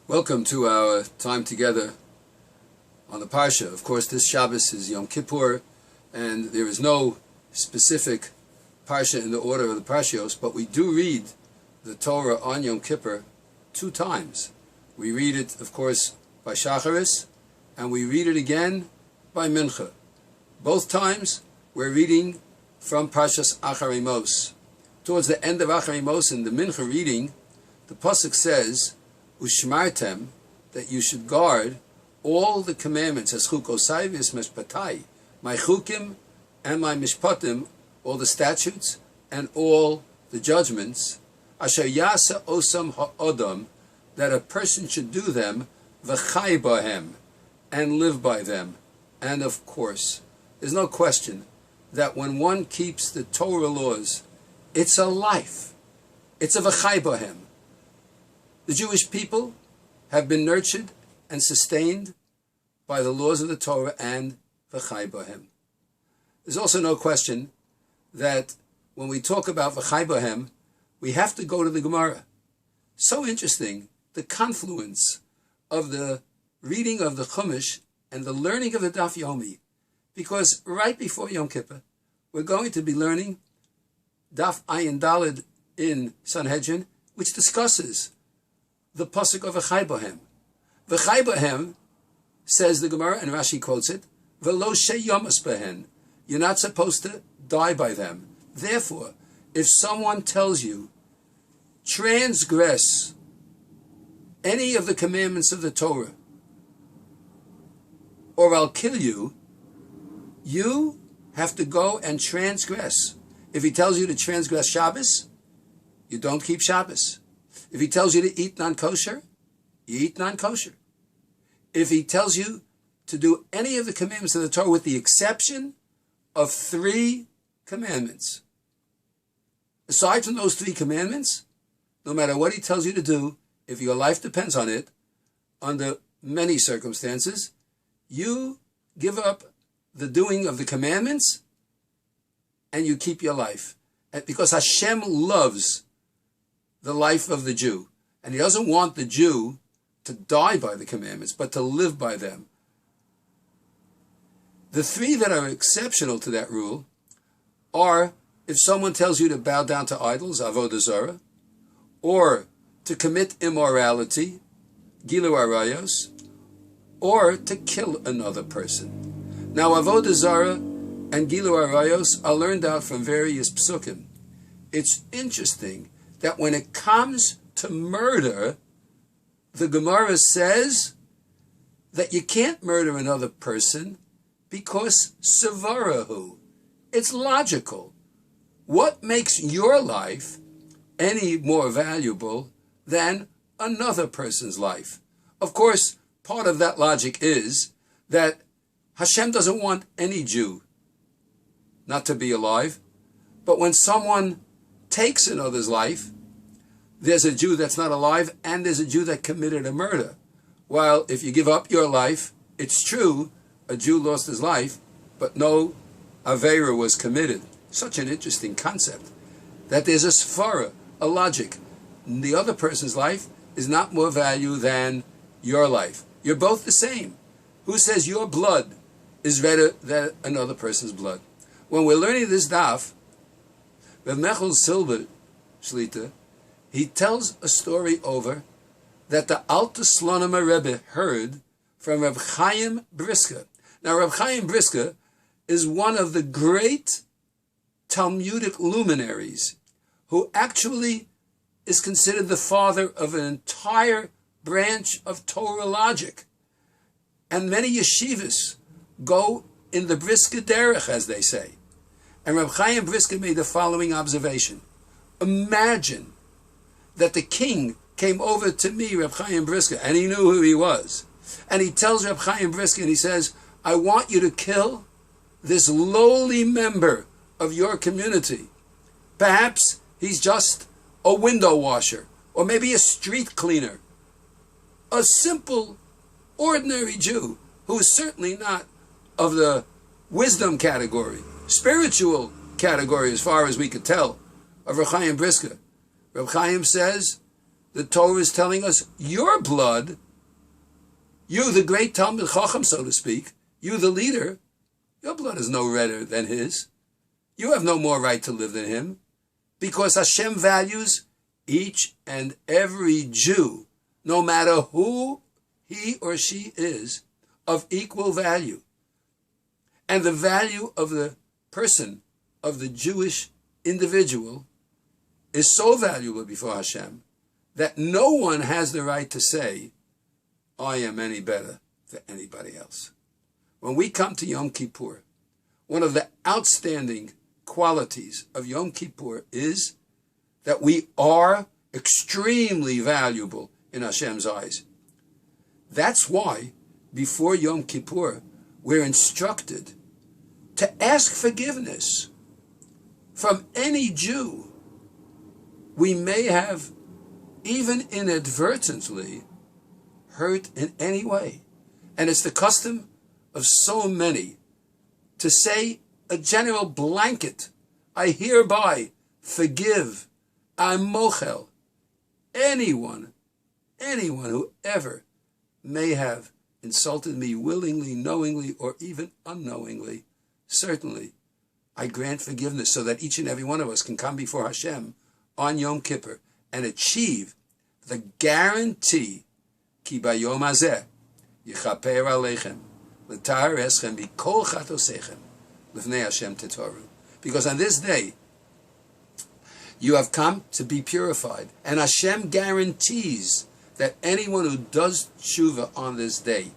Welcome to our time together on the Parsha. Of course, this Shabbos is Yom Kippur, and there is no specific Parsha in the order of the Parshios, but we do read the Torah on Yom Kippur 2 times. We read it, of course, by Shacharis, and we read it again by Mincha. Both times, we're reading from Parshas Acharei Mos. Towards the end of Acharei Mos, in the Mincha reading, the Pasuk says, Ushmartem, that you should guard all the commandments, as chukosai v'mishpatai, my chukim and my mishpatim, all the statutes and all the judgments, asher yasa osam ha'odam, that a person should do them, v'chai bahem, and live by them. And of course, there's no question that when one keeps the Torah laws, it's a life. It's a v'chai bahem. The Jewish people have been nurtured and sustained by the laws of the Torah and v'chai bahem. There's also no question that when we talk about v'chai bahem, we have to go to the Gemara. So interesting, the confluence of the reading of the Chumash and the learning of the Daf Yomi, because right before Yom Kippur, we're going to be learning Daf Ayin Daled in Sanhedrin, which discusses the pasuk of v'chai bahem. V'chai bahem, says the Gemara, and Rashi quotes it, v'lo sheyamas behen. You're not supposed to die by them. Therefore, if someone tells you, transgress any of the commandments of the Torah, or I'll kill you, you have to go and transgress. If he tells you to transgress Shabbos, you don't keep Shabbos. If he tells you to eat non-kosher, you eat non-kosher. If he tells you to do any of the commandments of the Torah with the exception of 3 commandments, aside from those 3 commandments, no matter what he tells you to do, if your life depends on it, under many circumstances, you give up the doing of the commandments and you keep your life. Because Hashem loves the life of the Jew. And he doesn't want the Jew to die by the commandments, but to live by them. The 3 that are exceptional to that rule are if someone tells you to bow down to idols, avodah zarah, or to commit immorality, gilu arayos, or to kill another person. Now, avodah zarah and gilu arayos are learned out from various psukim. It's interesting that when it comes to murder, the Gemara says that you can't murder another person because sevarahu. It's logical. What makes your life any more valuable than another person's life? Of course, part of that logic is that Hashem doesn't want any Jew not to be alive, but when someone takes another's life, there's a Jew that's not alive and there's a Jew that committed a murder. While if you give up your life, it's true, a Jew lost his life, but no Aveira was committed. Such an interesting concept, that there's a sfara, a logic. The other person's life is not more value than your life. You're both the same. Who says your blood is better than another person's blood? When we're learning this daf, Rav Mechel Silber Shlita, he tells a story over that the Alta Slonima Rebbe heard from Reb Chaim Brisker. Now, Reb Chaim Brisker is one of the great Talmudic luminaries who actually is considered the father of an entire branch of Torah logic. And many yeshivas go in the Brisker derech, as they say. And Reb Chaim Brisker made the following observation. Imagine that the king came over to me, Reb Chaim Brisker, and he knew who he was. And he tells Reb Chaim Brisker, and he says, I want you to kill this lowly member of your community. Perhaps he's just a window washer, or maybe a street cleaner. A simple, ordinary Jew, who is certainly not of the wisdom category, spiritual category as far as we could tell, of Reb Chaim Brisker. Reb Chaim says, The Torah is telling us your blood, you the great Talmid Chacham, so to speak, you the leader, your blood is no redder than his. You have no more right to live than him, because Hashem values each and every Jew, no matter who he or she is, of equal value. And the value of the person, of the Jewish individual, is so valuable before Hashem that no one has the right to say, I am any better than anybody else. When we come to Yom Kippur, one of the outstanding qualities of Yom Kippur is that we are extremely valuable in Hashem's eyes. That's why before Yom Kippur, we're instructed to ask forgiveness from any Jew we may have, even inadvertently, hurt in any way. And it's the custom of so many to say a general blanket, I hereby forgive, I'm mochel, anyone who ever may have insulted me willingly, knowingly, or even unknowingly. Certainly, I grant forgiveness so that each and every one of us can come before Hashem on Yom Kippur and achieve the guarantee, ki bayom hazeh yichaper aleichem l'tar eschem mikol chatosechem l'fnei Hashem tetoru. Because on this day, you have come to be purified. And Hashem guarantees that anyone who does tshuva on this day,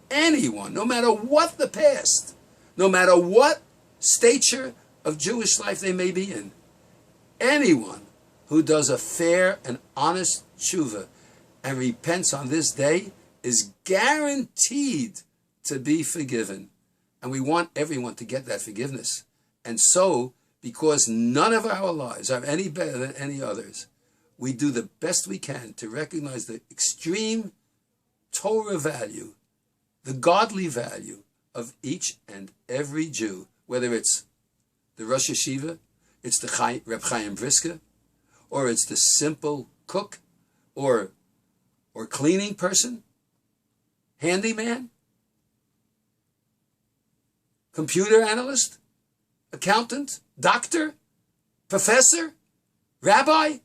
anyone, no matter what the past, no matter what stature of Jewish life they may be in, anyone who does a fair and honest tshuva and repents on this day is guaranteed to be forgiven. And we want everyone to get that forgiveness. And so, because none of our lives are any better than any others, we do the best we can to recognize the extreme Torah value, the godly value of each and every Jew, whether it's the Rosh Yeshiva, it's the Reb Chaim Brisker, or it's the simple cook, or cleaning person, handyman, computer analyst, accountant, doctor, professor, rabbi.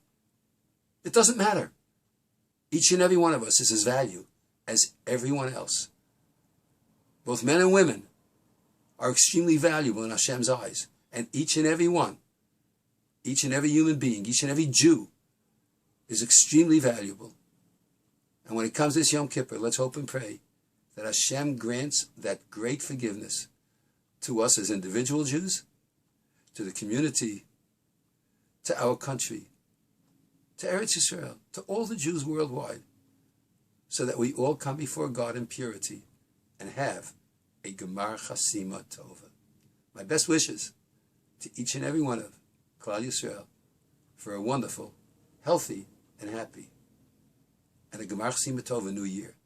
It doesn't matter. Each and every one of us is as valuable as everyone else. Both men and women are extremely valuable in Hashem's eyes. And each and every one, each and every human being, each and every Jew is extremely valuable. And when it comes to this Yom Kippur, let's hope and pray that Hashem grants that great forgiveness to us as individual Jews, to the community, to our country, to Eretz Yisrael, to all the Jews worldwide, so that we all come before God in purity and have a Gemar Chasima Tova. My best wishes to each and every one of Klal Yisrael for a wonderful, healthy, and happy, and a Gemar Chasima Tova New Year.